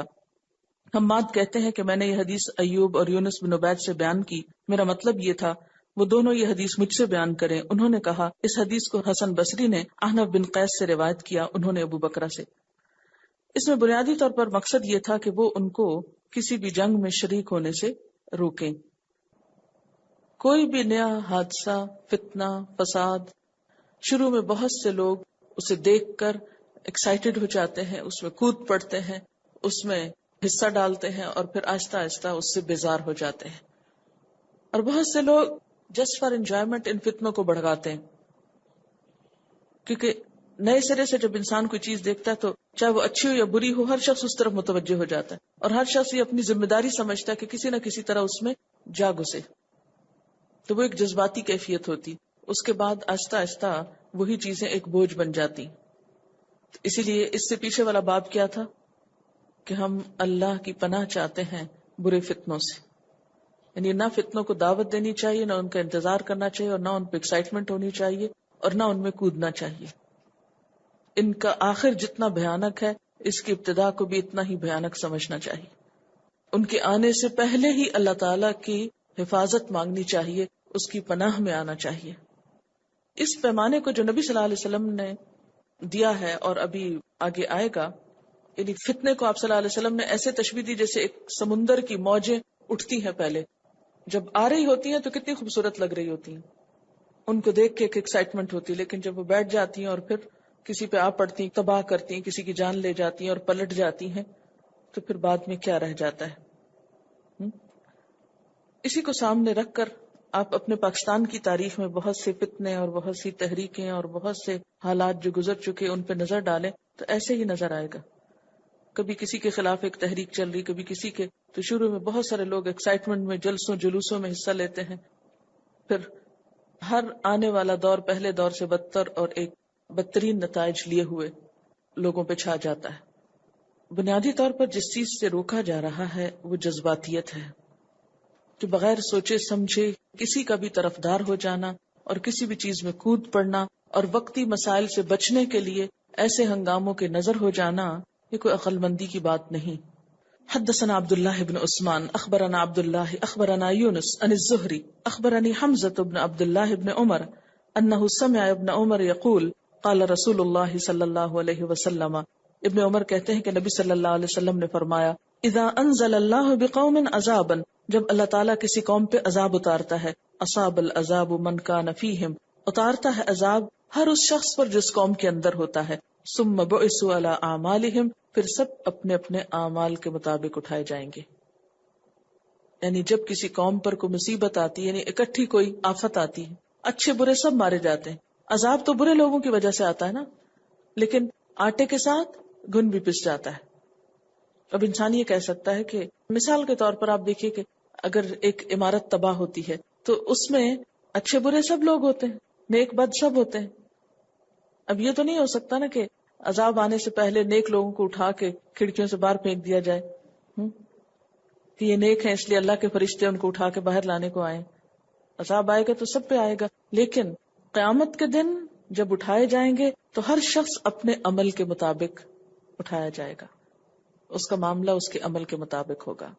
Speaker 1: حماد کہتے ہیں کہ میں نے یہ حدیث ایوب اور یونس بن عبید سے بیان کی، میرا مطلب یہ تھا وہ دونوں یہ حدیث مجھ سے بیان کریں. انہوں نے کہا اس حدیث کو حسن بصری نے احنف بن قیس سے روایت کیا، انہوں نے ابو بکرہ سے. اس میں بنیادی طور پر مقصد یہ تھا کہ وہ ان کو کسی بھی جنگ میں شریک ہونے سے روکیں. کوئی بھی نیا حادثہ، فتنہ، فساد، شروع میں بہت سے لوگ اسے دیکھ کر ایکسائٹڈ ہو جاتے ہیں، اس میں کود پڑتے ہیں، اس میں حصہ ڈالتے ہیں، اور پھر آہستہ آہستہ اس سے بیزار ہو جاتے ہیں. اور بہت سے لوگ جسٹ فار انجوائمنٹ ان فتنوں کو بڑھاتے ہیں، کیونکہ نئے سرے سے جب انسان کوئی چیز دیکھتا ہے تو چاہے وہ اچھی ہو یا بری ہو، ہر شخص اس طرف متوجہ ہو جاتا ہے، اور ہر شخص یہ اپنی ذمہ داری سمجھتا ہے کہ کسی نہ کسی طرح اس میں جا گھسے. تو وہ ایک جذباتی کیفیت ہوتی. اس کے بعد آہستہ آہستہ وہی چیزیں ایک بوجھ بن جاتی. اسی لیے اس سے پیچھے والا باب کیا تھا کہ ہم اللہ کی پناہ چاہتے ہیں برے فتنوں سے. یعنی نہ فتنوں کو دعوت دینی چاہیے، نہ ان کا انتظار کرنا چاہیے، اور نہ ان پہ ایکسائٹمنٹ ہونی چاہیے، اور نہ ان میں کودنا چاہیے. ان کا آخر جتنا بھیانک ہے، اس کی ابتدا کو بھی اتنا ہی بھیانک سمجھنا چاہیے. ان کے آنے سے پہلے ہی اللہ تعالی کی حفاظت مانگنی چاہیے، اس کی پناہ میں آنا چاہیے. اس پیمانے کو جو نبی صلی اللہ علیہ وسلم نے دیا ہے اور ابھی آگے آئے گا، یعنی فتنے کو آپ صلی اللہ علیہ وسلم نے ایسے تشبیہ دی جیسے ایک سمندر کی موجیں اٹھتی ہیں. پہلے جب آ رہی ہوتی ہیں تو کتنی خوبصورت لگ رہی ہوتی ہیں، ان کو دیکھ کے ایک ایکسائٹمنٹ ہوتی ہے، لیکن جب وہ بیٹھ جاتی ہیں اور پھر کسی پہ آ پڑتی ہیں، تباہ کرتی ہیں، کسی کی جان لے جاتی ہیں اور پلٹ جاتی ہیں، تو پھر بعد میں کیا رہ جاتا ہے. اسی کو سامنے رکھ کر آپ اپنے پاکستان کی تاریخ میں بہت سے فتنے اور بہت سی تحریکیں اور بہت سے حالات جو گزر چکے ان پہ نظر ڈالیں تو ایسے ہی نظر آئے گا. کبھی کسی کے خلاف ایک تحریک چل رہی، کبھی کسی کے، تو شروع میں بہت سارے لوگ ایکسائٹمنٹ میں جلسوں جلوسوں میں حصہ لیتے ہیں. پھر ہر آنے والا دور پہلے دور سے بدتر اور ایک بدترین نتائج لیے ہوئے لوگوں پہ چھا جاتا ہے. بنیادی طور پر جس چیز سے روکا جا رہا ہے وہ جذباتیت ہے، کہ بغیر سوچے سمجھے کسی کا بھی طرفدار ہو جانا اور کسی بھی چیز میں کود پڑنا اور وقتی مسائل سے بچنے کے لیے ایسے ہنگاموں کے نظر ہو جانا، یہ کوئی عقل مندی کی بات نہیں. حدثنا عبد الله بن عثمان اخبرنا عبد الله اخبرنا يونس عن الزهري اخبرني حمزة بن عبد الله بن عمر انه سمع ابن عمر يقول قال رسول الله صلی اللہ علیہ وسلم. ابن عمر کہتے ہیں کہ نبی صلی اللہ علیہ وسلم نے فرمایا، اذا انزل اللہ بقوم عذابا، جب اللہ تعالیٰ کسی قوم پہ عذاب اتارتا ہے، اصاب العذاب من کان فیہم، اتارتا ہے عذاب ہر اس شخص پر جس قوم کے اندر ہوتا ہے. ثم بعثوا علی اعمالہم، پھر سب اپنے اپنے اعمال کے مطابق اٹھائے جائیں گے. یعنی جب کسی قوم پر کوئی مصیبت آتی ہے، یعنی اکٹھی کوئی آفت آتی ہے، اچھے برے سب مارے جاتے ہیں. عذاب تو برے لوگوں کی وجہ سے آتا ہے نا، لیکن آٹے کے ساتھ گھن بھی پس جاتا ہے. اب انسان یہ کہہ سکتا ہے کہ مثال کے طور پر آپ دیکھیے کہ اگر ایک عمارت تباہ ہوتی ہے تو اس میں اچھے برے سب لوگ ہوتے ہیں، نیک بد سب ہوتے ہیں. اب یہ تو نہیں ہو سکتا نا کہ عذاب آنے سے پہلے نیک لوگوں کو اٹھا کے کھڑکیوں سے باہر پھینک دیا جائے کہ یہ نیک ہیں اس لیے اللہ کے فرشتے ان کو اٹھا کے باہر لانے کو آئے. عذاب آئے گا تو سب پہ آئے گا، لیکن قیامت کے دن جب اٹھائے جائیں گے تو ہر شخص اپنے عمل کے مطابق اٹھایا جائے گا، اس کا معاملہ اس کے عمل کے مطابق ہوگا.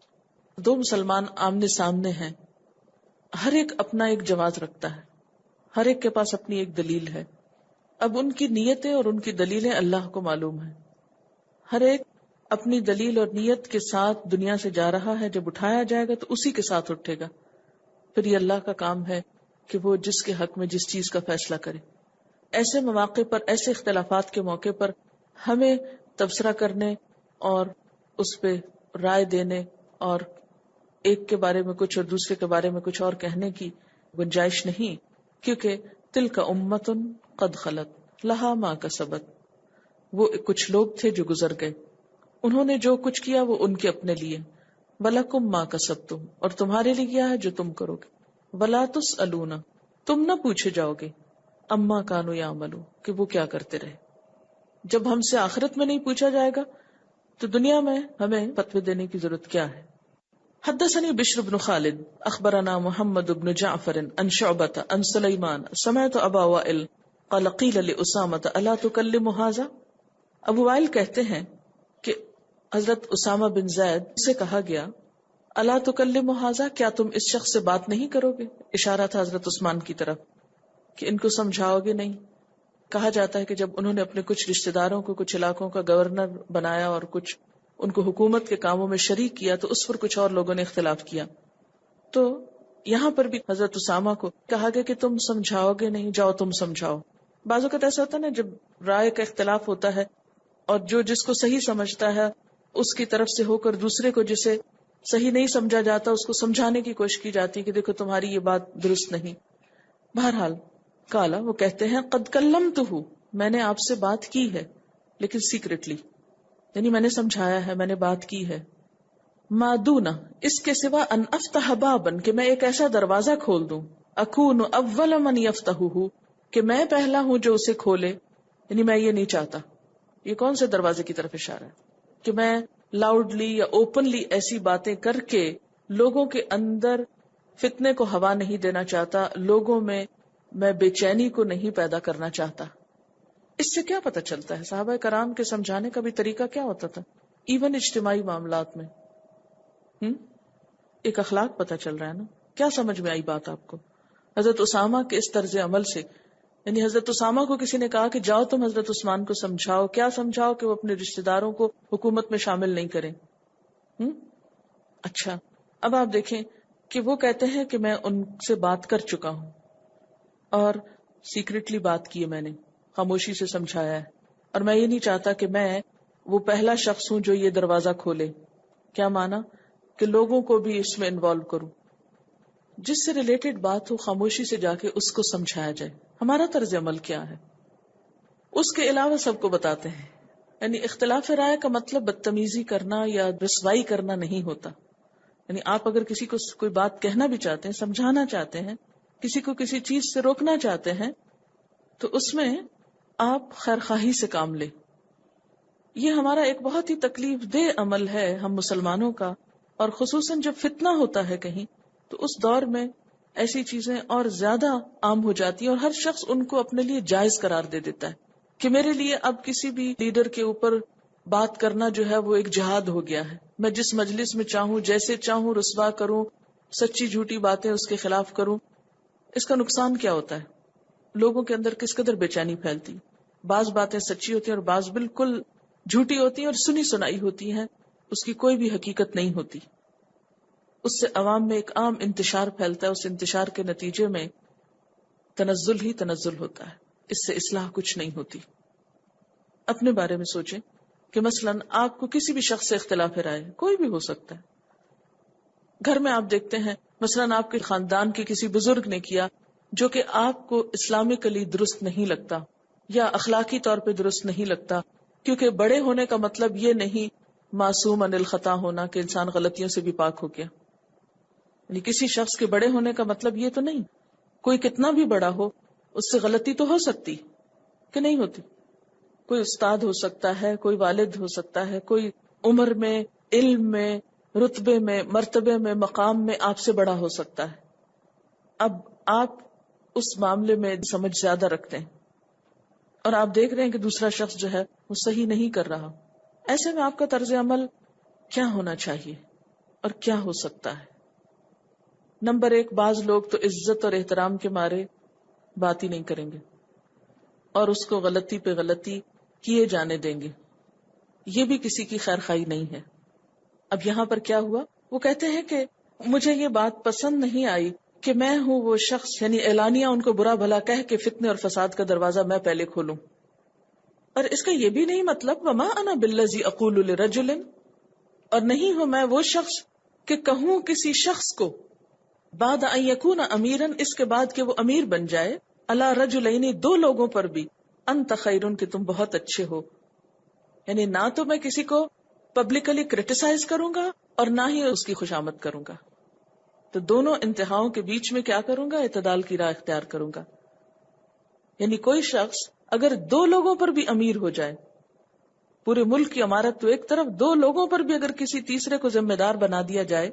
Speaker 1: دو مسلمان آمنے سامنے ہیں، ہر ایک اپنا ایک جواز رکھتا ہے، ہر ایک کے پاس اپنی ایک دلیل ہے. اب ان کی نیتیں اور ان کی دلیلیں اللہ کو معلوم ہیں. ہر ایک اپنی دلیل اور نیت کے ساتھ دنیا سے جا رہا ہے، جب اٹھایا جائے گا تو اسی کے ساتھ اٹھے گا. پھر یہ اللہ کا کام ہے کہ وہ جس کے حق میں جس چیز کا فیصلہ کرے. ایسے مواقع پر، ایسے اختلافات کے موقع پر ہمیں تبصرہ کرنے اور اس پہ رائے دینے اور ایک کے بارے میں کچھ اور دوسرے کے بارے میں کچھ اور کہنے کی گنجائش نہیں، کیونکہ تلک امۃ قد خلت لہا ما کسبت، وہ کچھ لوگ تھے جو گزر گئے، انہوں نے جو کچھ کیا وہ ان کے اپنے لیے. وَلَكُمْ مَا كَسَبْتُمْ، اور تمہارے لیے کیا ہے جو تم کرو گے. وَلَا تُسْأَلُونَ، تم نہ پوچھے جاؤ گے. اما کانوا یعملون، کہ وہ کیا کرتے رہے. جب ہم سے آخرت میں نہیں پوچھا جائے گا تو دنیا میں ہمیں فتوی دینے کی ضرورت کیا ہے. حدثني بشر بن خالد اخبرنا محمد بن جعفر عن شعبة عن سليمان سمعت ابا وائل قال قيل لأسامة الا تكلم هذا. ابو وائل کہتے ہیں کہ حضرت اسامہ بن زید سے کہا گیا الا تکلم هذا، کیا تم اس شخص سے بات نہیں کرو گے. اشارہ تھا حضرت عثمان کی طرف کہ ان کو سمجھاؤ گے نہیں. کہا جاتا ہے کہ جب انہوں نے اپنے کچھ رشتہ داروں کو کچھ علاقوں کا گورنر بنایا اور کچھ ان کو حکومت کے کاموں میں شریک کیا تو اس پر کچھ اور لوگوں نے اختلاف کیا. تو یہاں پر بھی حضرت اسامہ کو کہا گیا کہ تم سمجھاؤ گے نہیں، جاؤ تم سمجھاؤ. بعض اوقات ایسا ہوتا ہے نا جب رائے کا اختلاف ہوتا ہے اور جو جس کو صحیح سمجھتا ہے اس کی طرف سے ہو کر دوسرے کو جسے صحیح نہیں سمجھا جاتا اس کو سمجھانے کی کوشش کی جاتی ہے کہ دیکھو تمہاری یہ بات درست نہیں. بہرحال کالا وہ کہتے ہیں قد کلمتہ، میں نے آپ سے بات کی ہے لیکن سیکرٹلی، یعنی میں نے سمجھایا ہے، میں نے بات کی ہے. ما دون، اس کے سوا، ان افتح بابا، کہ میں ایک ایسا دروازہ کھول دوں، اکون اول من یفتحہ، کہ میں پہلا ہوں جو اسے کھولے. یعنی میں یہ نہیں چاہتا. یہ کون سے دروازے کی طرف اشارہ ہے؟ کہ میں لاؤڈلی یا اوپنلی ایسی باتیں کر کے لوگوں کے اندر فتنے کو ہوا نہیں دینا چاہتا، لوگوں میں بے چینی کو نہیں پیدا کرنا چاہتا. اس سے کیا پتہ چلتا ہے؟ صحابہ کرام کے سمجھانے کا بھی طریقہ کیا ہوتا تھا؟ ایون اجتماعی معاملات میں ایک اخلاق پتہ چل رہا ہے نا. کیا سمجھ میں آئی بات آپ کو حضرت اسامہ کے اس طرز عمل سے؟ یعنی حضرت اسامہ کو کسی نے کہا کہ جاؤ تم حضرت عثمان کو سمجھاؤ. کیا سمجھاؤ؟ کہ وہ اپنے رشتہ داروں کو حکومت میں شامل نہیں کریں. اچھا، اب آپ دیکھیں کہ وہ کہتے ہیں کہ میں ان سے بات کر چکا ہوں اور سیکرٹلی بات کی ہے، میں نے خاموشی سے سمجھایا ہے، اور میں یہ نہیں چاہتا کہ میں وہ پہلا شخص ہوں جو یہ دروازہ کھولے. کیا مانا؟ کہ لوگوں کو بھی اس میں انوالو کروں. جس سے ریلیٹڈ بات ہو خاموشی سے جا کے اس کو سمجھایا جائے. ہمارا طرز عمل کیا ہے اس کے علاوہ سب کو بتاتے ہیں. یعنی اختلاف رائے کا مطلب بدتمیزی کرنا یا رسوائی کرنا نہیں ہوتا. یعنی آپ اگر کسی کو کوئی بات کہنا بھی چاہتے ہیں، سمجھانا چاہتے ہیں، کسی کو کسی چیز سے روکنا چاہتے ہیں، تو اس میں آپ خیرخواہی سے کام لیں. یہ ہمارا ایک بہت ہی تکلیف دہ عمل ہے ہم مسلمانوں کا، اور خصوصاً جب فتنہ ہوتا ہے کہیں تو اس دور میں ایسی چیزیں اور زیادہ عام ہو جاتی ہیں، اور ہر شخص ان کو اپنے لیے جائز قرار دے دیتا ہے کہ میرے لیے اب کسی بھی لیڈر کے اوپر بات کرنا جو ہے وہ ایک جہاد ہو گیا ہے. میں جس مجلس میں چاہوں، جیسے چاہوں رسوا کروں، سچی جھوٹی باتیں اس کے خلاف کروں. اس کا نقصان کیا ہوتا ہے؟ لوگوں کے اندر کس قدر بے چینی پھیلتی. بعض باتیں سچی ہوتی ہیں اور بعض بالکل جھوٹی ہوتی ہیں اور سنی سنائی ہوتی ہیں، اس کی کوئی بھی حقیقت نہیں ہوتی. اس سے عوام میں ایک عام انتشار پھیلتا ہے، اس انتشار کے نتیجے میں تنزل ہی تنزل ہوتا ہے. اس سے اصلاح کچھ نہیں ہوتی. اپنے بارے میں سوچیں کہ مثلاً آپ کو کسی بھی شخص سے اختلاف رائے، کوئی بھی ہو سکتا ہے، گھر میں آپ دیکھتے ہیں مثلاً آپ کے خاندان کے کسی بزرگ نے کیا جو کہ آپ کو اسلامکلی درست نہیں لگتا یا اخلاقی طور پہ درست نہیں لگتا، کیونکہ بڑے ہونے کا مطلب یہ نہیں معصوم عن الخطا ہونا کہ انسان غلطیوں سے بھی پاک ہو گیا. یعنی کسی شخص کے بڑے ہونے کا مطلب یہ تو نہیں، کوئی کتنا بھی بڑا ہو اس سے غلطی تو ہو سکتی کہ نہیں ہوتی. کوئی استاد ہو سکتا ہے، کوئی والد ہو سکتا ہے، کوئی عمر میں، علم میں، رتبے میں، مرتبے میں، مقام میں آپ سے بڑا ہو سکتا ہے. اب آپ اس معاملے میں سمجھ زیادہ رکھتے ہیں اور آپ دیکھ رہے ہیں کہ دوسرا شخص جو ہے وہ صحیح نہیں کر رہا. ایسے میں آپ کا طرز عمل کیا ہونا چاہیے اور کیا ہو سکتا ہے؟ نمبر 1، بعض لوگ تو عزت اور احترام کے مارے بات ہی نہیں کریں گے اور اس کو غلطی پہ غلطی کیے جانے دیں گے. یہ بھی کسی کی خیر خواہی نہیں ہے. اب یہاں پر کیا ہوا؟ وہ کہتے ہیں کہ مجھے یہ بات پسند نہیں آئی کہ میں ہوں وہ شخص، یعنی اعلانیہ ان کو برا بھلا کہہ کے فتنے اور فساد کا دروازہ میں پہلے کھولوں. اور اس کا یہ بھی نہیں مطلب وما انا بالذی اقول لرجل، اور نہیں ہوں میں وہ شخص کہ کہوں کسی شخص کو بعد ان یکون امیرا، اس کے بعد کہ وہ امیر بن جائے، علی رجلین، 2 لوگوں پر بھی، انت خیرن، کہ تم بہت اچھے ہو. یعنی نہ تو میں کسی کو پبلکلی کرٹیسائز کروں گا اور نہ ہی اس کی خوشامد کروں گا. تو دونوں انتہاؤں کے بیچ میں کیا کروں گا؟ اعتدال کی راہ اختیار کروں گا. یعنی کوئی شخص اگر 2 لوگوں پر بھی امیر ہو جائے، پورے ملک کی امارت تو ایک طرف، 2 لوگوں پر بھی اگر کسی تیسرے کو ذمہ دار بنا دیا جائے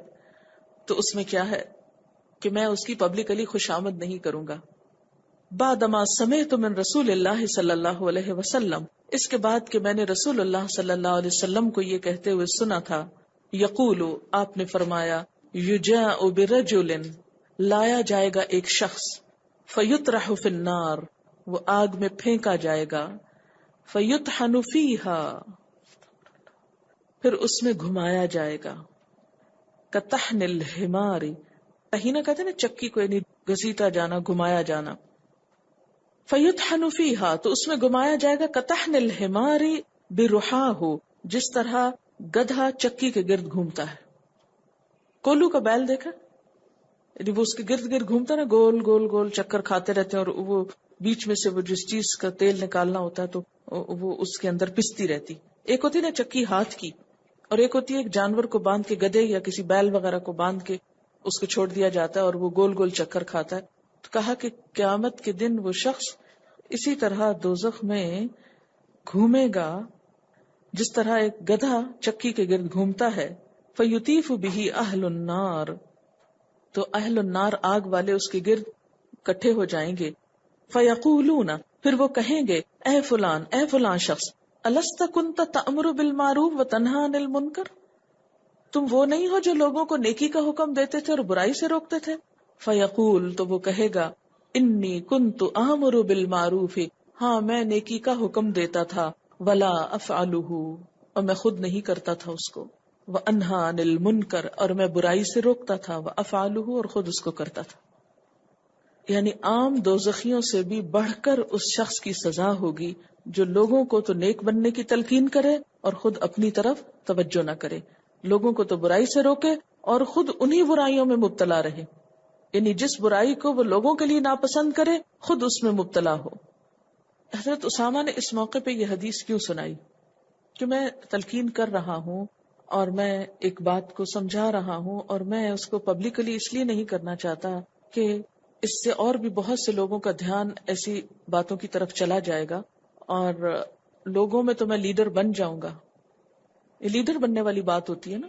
Speaker 1: تو اس میں کیا ہے کہ میں اس کی پبلکلی خوشامد نہیں کروں گا. بعدما سمعت من رسول اللہ صلی اللہ علیہ وسلم، اس کے بعد کہ میں نے رسول اللہ صلی اللہ علیہ وسلم کو یہ کہتے ہوئے سنا تھا، یقول، آپ نے فرمایا، یجاء برجل، لایا جائے گا ایک شخص، فیطرح فی النار، وہ آگ میں پھینکا جائے گا. فَيُطْحَنُ فِيهَا، پھر اس میں گھمایا جائے گا. كَطَحْنِ الْحِمَارِ، طحینہ کہتے ہیں نا چکی کو، یعنی گھسیٹا جانا، گھمایا جانا. فَيُطْحَنُ فِيهَا، تو اس میں گھمایا جائے گا. كَطَحْنِ الْحِمَارِ بِرُحَاهُ، جس طرح گدھا چکی کے گرد گھومتا ہے. کولو کا بیل دیکھا، یعنی وہ اس کے گرد گرد گھومتا نا، گول گول گول چکر کھاتے رہتے ہیں، اور وہ بیچ میں سے وہ جس چیز کا تیل نکالنا ہوتا ہے تو وہ اس کے اندر پستی رہتی. ایک ہوتی نا چکی ہاتھ کی، اور ایک ہوتی ہے ایک جانور کو باندھ کے، گدھے یا کسی بیل وغیرہ کو باندھ کے اس کو چھوڑ دیا جاتا ہے اور وہ گول گول چکر کھاتا ہے. تو کہا کہ قیامت کے دن وہ شخص اسی طرح دوزخ میں گھومے گا جس طرح ایک گدھا چکی کے گرد گھومتا ہے. فَيُطِيفُ بِهِ أَهْلُ النَّارِ، تو اہل النار آگ والے اس کے گرد کٹھے ہو جائیں گے. فَيَقُولُونَ، پھر وہ کہیں گے، اے فلان، اے فلان شخص، أَلَسْتَ كُنْتَ تَأْمُرُ بِالْمَعْرُوفِ وَتَنْهَىٰ عَنِ الْمُنْكَرِ، تم وہ نہیں ہو جو لوگوں کو نیکی کا حکم دیتے تھے اور برائی سے روکتے تھے. فَيَقُول، تو وہ کہے گا، إِنِّي كُنْتُ آمُرُ بِالْمَعْرُوفِ، ہاں میں نیکی کا حکم دیتا تھا، وَلَا أَفْعَلُهُ، اور میں خود نہیں کرتا تھا اس کو. وَأَنْهَىٰ عَنِ الْمُنْكَرِ، اور میں برائی سے روکتا تھا، وَأَفْعَلُهُ، اور خود اس کو کرتا تھا. یعنی عام دوزخیوں سے بھی بڑھ کر اس شخص کی سزا ہوگی جو لوگوں کو تو نیک بننے کی تلقین کرے اور خود اپنی طرف توجہ نہ کرے، لوگوں کو تو برائی سے روکے اور خود انہی برائیوں میں مبتلا رہے. یعنی جس برائی کو وہ لوگوں کے لیے ناپسند کرے، خود اس میں مبتلا ہو. حضرت اسامہ نے اس موقع پہ یہ حدیث کیوں سنائی؟ کہ میں تلقین کر رہا ہوں اور میں ایک بات کو سمجھا رہا ہوں، اور میں اس کو پبلکلی اس لیے نہیں کرنا چاہتا کہ اس سے اور بھی بہت سے لوگوں کا دھیان ایسی باتوں کی طرف چلا جائے گا، اور لوگوں میں تو میں لیڈر بن جاؤں گا. یہ لیڈر بننے والی بات ہوتی ہے نا.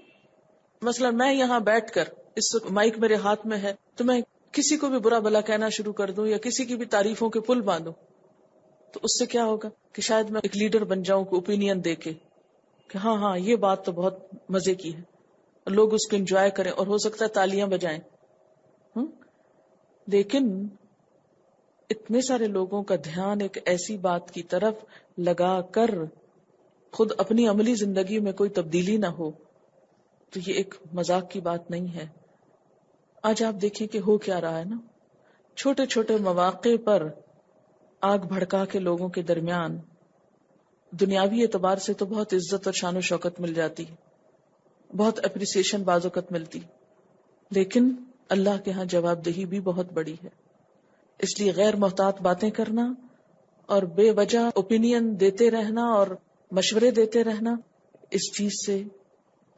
Speaker 1: مثلا میں یہاں بیٹھ کر، اس مائک میرے ہاتھ میں ہے، تو میں کسی کو بھی برا بھلا کہنا شروع کر دوں یا کسی کی بھی تعریفوں کے پل باندھوں، تو اس سے کیا ہوگا کہ شاید میں ایک لیڈر بن جاؤں، کو اوپینین دے کے کہ ہاں ہاں یہ بات تو بہت مزے کی ہے، لوگ اس کو انجوائے کریں اور ہو سکتا ہے تالیاں بجائیں. لیکن اتنے سارے لوگوں کا دھیان ایک ایسی بات کی طرف لگا کر خود اپنی عملی زندگی میں کوئی تبدیلی نہ ہو، تو یہ ایک مذاق کی بات نہیں ہے. آج آپ دیکھیں کہ ہو کیا رہا ہے نا، چھوٹے چھوٹے مواقع پر آگ بھڑکا کے لوگوں کے درمیان دنیاوی اعتبار سے تو بہت عزت اور شان و شوکت مل جاتی، بہت اپریسیشن بعض اوقات ملتی، لیکن اللہ کے ہاں جواب دہی بھی بہت بڑی ہے. اس لیے غیر محتاط باتیں کرنا اور بے وجہ اوپینین دیتے رہنا اور مشورے دیتے رہنا، اس چیز سے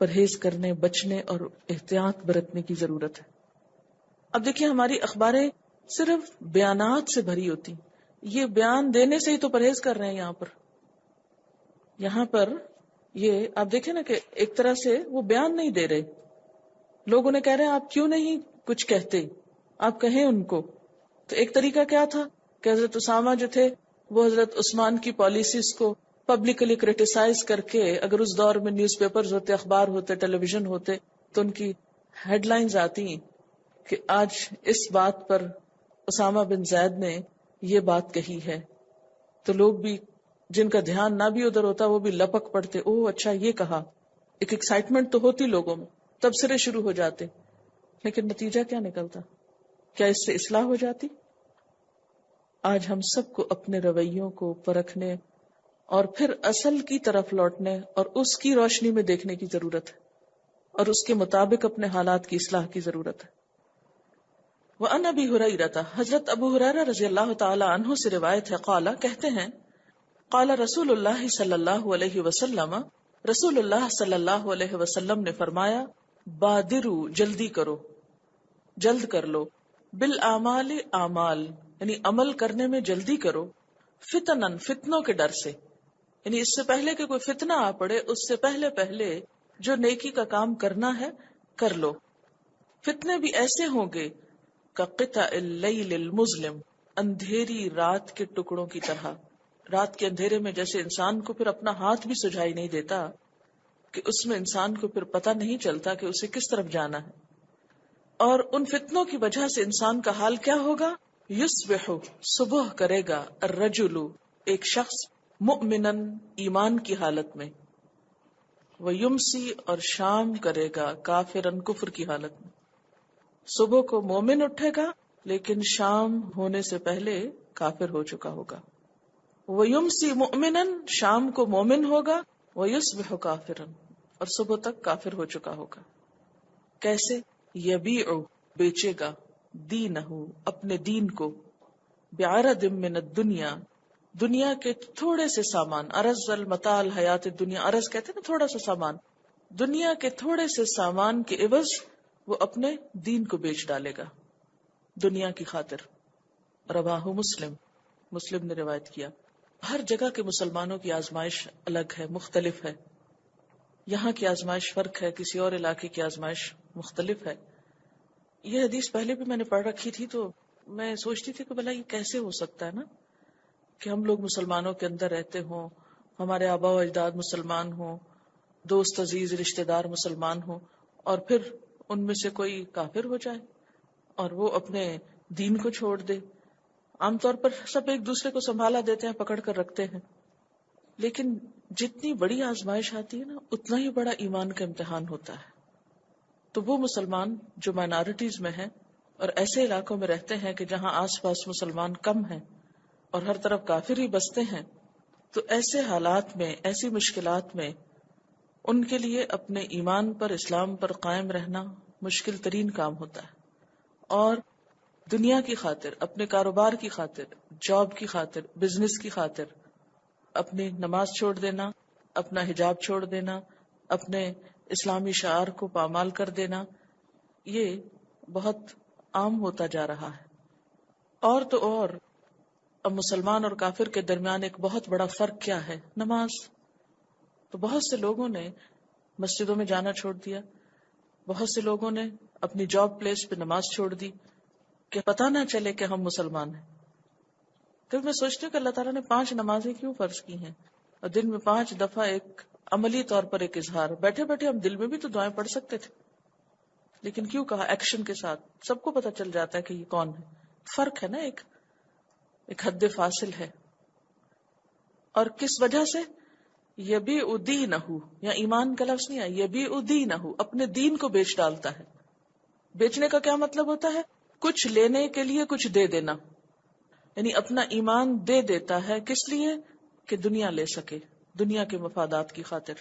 Speaker 1: پرہیز کرنے، بچنے اور احتیاط برتنے کی ضرورت ہے. اب دیکھیے ہماری اخباریں صرف بیانات سے بھری ہوتی، یہ بیان دینے سے ہی تو پرہیز کر رہے ہیں. یہاں پر یہ آپ دیکھیں نا کہ ایک طرح سے وہ بیان نہیں دے رہے، لوگوں نے کہہ رہے ہیں آپ کیوں نہیں کچھ کہتے، آپ کہیں ان کو. تو ایک طریقہ کیا تھا کہ حضرت اسامہ جو تھے وہ حضرت عثمان کی پالیسیز کو پبلکلی کرٹیسائز کر کے، اگر اس دور میں نیوز پیپرز ہوتے، اخبار ہوتے، ٹیلی ویژن ہوتے، تو ان کی ہیڈ لائنز آتی کہ آج اس بات پر اسامہ بن زید نے یہ بات کہی ہے، تو لوگ بھی جن کا دھیان نہ بھی ادھر ہوتا وہ بھی لپک پڑتے، اوہ اچھا یہ کہا. ایک ایکسائٹمنٹ تو ہوتی لوگوں میں، تبصرے شروع ہو جاتے، لیکن نتیجہ کیا نکلتا؟ کیا اس سے اصلاح ہو جاتی؟ آج ہم سب کو اپنے رویوں کو پرکھنے اور پھر اصل کی طرف لوٹنے اور اس کی روشنی میں دیکھنے کی ضرورت ہے، اور اس کے مطابق اپنے حالات کی اصلاح کی ضرورت ہے. وَأَنْ أَبِي هُرَيْرَةَ، حضرت ابو ہریرہ رضی اللہ تعالی عنہ سے روایت ہے، قال، کہتے ہیں، قال رسول اللہ صلی اللہ علیہ وسلم، رسول اللہ صلی اللہ علیہ وسلم نے فرمایا، بادروا، جلدی کرو، جلد کر لو، بالاعمال، اعمال یعنی عمل کرنے میں جلدی کرو، فتنن، فتنوں کے ڈر سے، یعنی اس سے پہلے کہ کوئی فتنہ آ پڑے اس سے پہلے جو نیکی کا کام کرنا ہے کر لو. فتنے بھی ایسے ہوں گے کقطع اللیل المظلم، اندھیری رات کے ٹکڑوں کی طرح. رات کے اندھیرے میں جیسے انسان کو پھر اپنا ہاتھ بھی سجائی نہیں دیتا، کہ اس میں انسان کو پھر پتہ نہیں چلتا کہ اسے کس طرف جانا ہے. اور ان فتنوں کی وجہ سے انسان کا حال کیا ہوگا؟ یصبح صبح کرے گا، الرجل ایک شخص، مؤمنن ایمان کی حالت میں، ویمسی اور شام کرے گا کافرن کفر کی حالت میں۔ صبح کو مومن اٹھے گا لیکن شام ہونے سے پہلے کافر ہو چکا ہوگا۔ ویمسی مؤمنن شام کو مومن ہوگا، ویصبح کافرن اور صبح تک کافر ہو چکا ہوگا۔ کیسے؟ یبیع بیچے گا، دینہ اپنے دین کو، بعرض من الدنیا دنیا کے تھوڑے سے سامان، عرض المتاع الحیات الدنیا، عرض کہتے ہیں نا تھوڑا سا سامان، دنیا کے تھوڑے سے سامان کے عوض وہ اپنے دین کو بیچ ڈالے گا دنیا کی خاطر۔ رواہ مسلم، مسلم نے روایت کیا۔ ہر جگہ کے مسلمانوں کی آزمائش الگ ہے، مختلف ہے، یہاں کی آزمائش فرق ہے، کسی اور علاقے کی آزمائش مختلف ہے۔ یہ حدیث پہلے بھی میں نے پڑھ رکھی تھی تو میں سوچتی تھی کہ بھلا یہ کیسے ہو سکتا ہے نا کہ ہم لوگ مسلمانوں کے اندر رہتے ہوں، ہمارے آبا و اجداد مسلمان ہوں، دوست عزیز رشتہ دار مسلمان ہوں، اور پھر ان میں سے کوئی کافر ہو جائے اور وہ اپنے دین کو چھوڑ دے۔ عام طور پر سب ایک دوسرے کو سنبھالا دیتے ہیں، پکڑ کر رکھتے ہیں، لیکن جتنی بڑی آزمائش آتی ہے نا اتنا ہی بڑا ایمان کا امتحان ہوتا ہے۔ تو وہ مسلمان جو مائنارٹیز میں ہیں اور ایسے علاقوں میں رہتے ہیں کہ جہاں آس پاس مسلمان کم ہیں اور ہر طرف کافر ہی بستے ہیں، تو ایسے حالات میں، ایسی مشکلات میں ان کے لیے اپنے ایمان پر، اسلام پر قائم رہنا مشکل ترین کام ہوتا ہے، اور دنیا کی خاطر، اپنے کاروبار کی خاطر، جاب کی خاطر، بزنس کی خاطر اپنی نماز چھوڑ دینا، اپنا حجاب چھوڑ دینا، اپنے اسلامی شعار کو پامال کر دینا، یہ بہت عام ہوتا جا رہا ہے۔ اور تو اور اب مسلمان اور کافر کے درمیان ایک بہت بڑا فرق کیا ہے؟ نماز۔ تو بہت سے لوگوں نے مسجدوں میں جانا چھوڑ دیا، بہت سے لوگوں نے اپنی جاب پلیس پہ نماز چھوڑ دی کہ پتہ نہ چلے کہ ہم مسلمان ہیں۔ تو میں سوچتی ہوں کہ اللہ تعالیٰ نے 5 نمازیں کیوں فرض کی ہیں، اور دن میں 5 دفعہ ایک عملی طور پر ایک اظہار، بیٹھے بیٹھے ہم دل میں بھی تو دعائیں پڑھ سکتے تھے، لیکن کیوں کہا ایکشن کے ساتھ؟ سب کو پتہ چل جاتا ہے کہ یہ کون ہے۔ فرق ہے نا، ایک حد فاصل ہے۔ اور کس وجہ سے؟ یبیع دینہ، یا ایمان کا لفظ نہیں ہے، یبیع دینہ، اپنے دین کو بیچ ڈالتا ہے۔ بیچنے کا کیا مطلب ہوتا ہے؟ کچھ لینے کے لیے کچھ دے دینا، یعنی اپنا ایمان دے دیتا ہے، کس لیے؟ کہ دنیا لے سکے، دنیا کے مفادات کی خاطر۔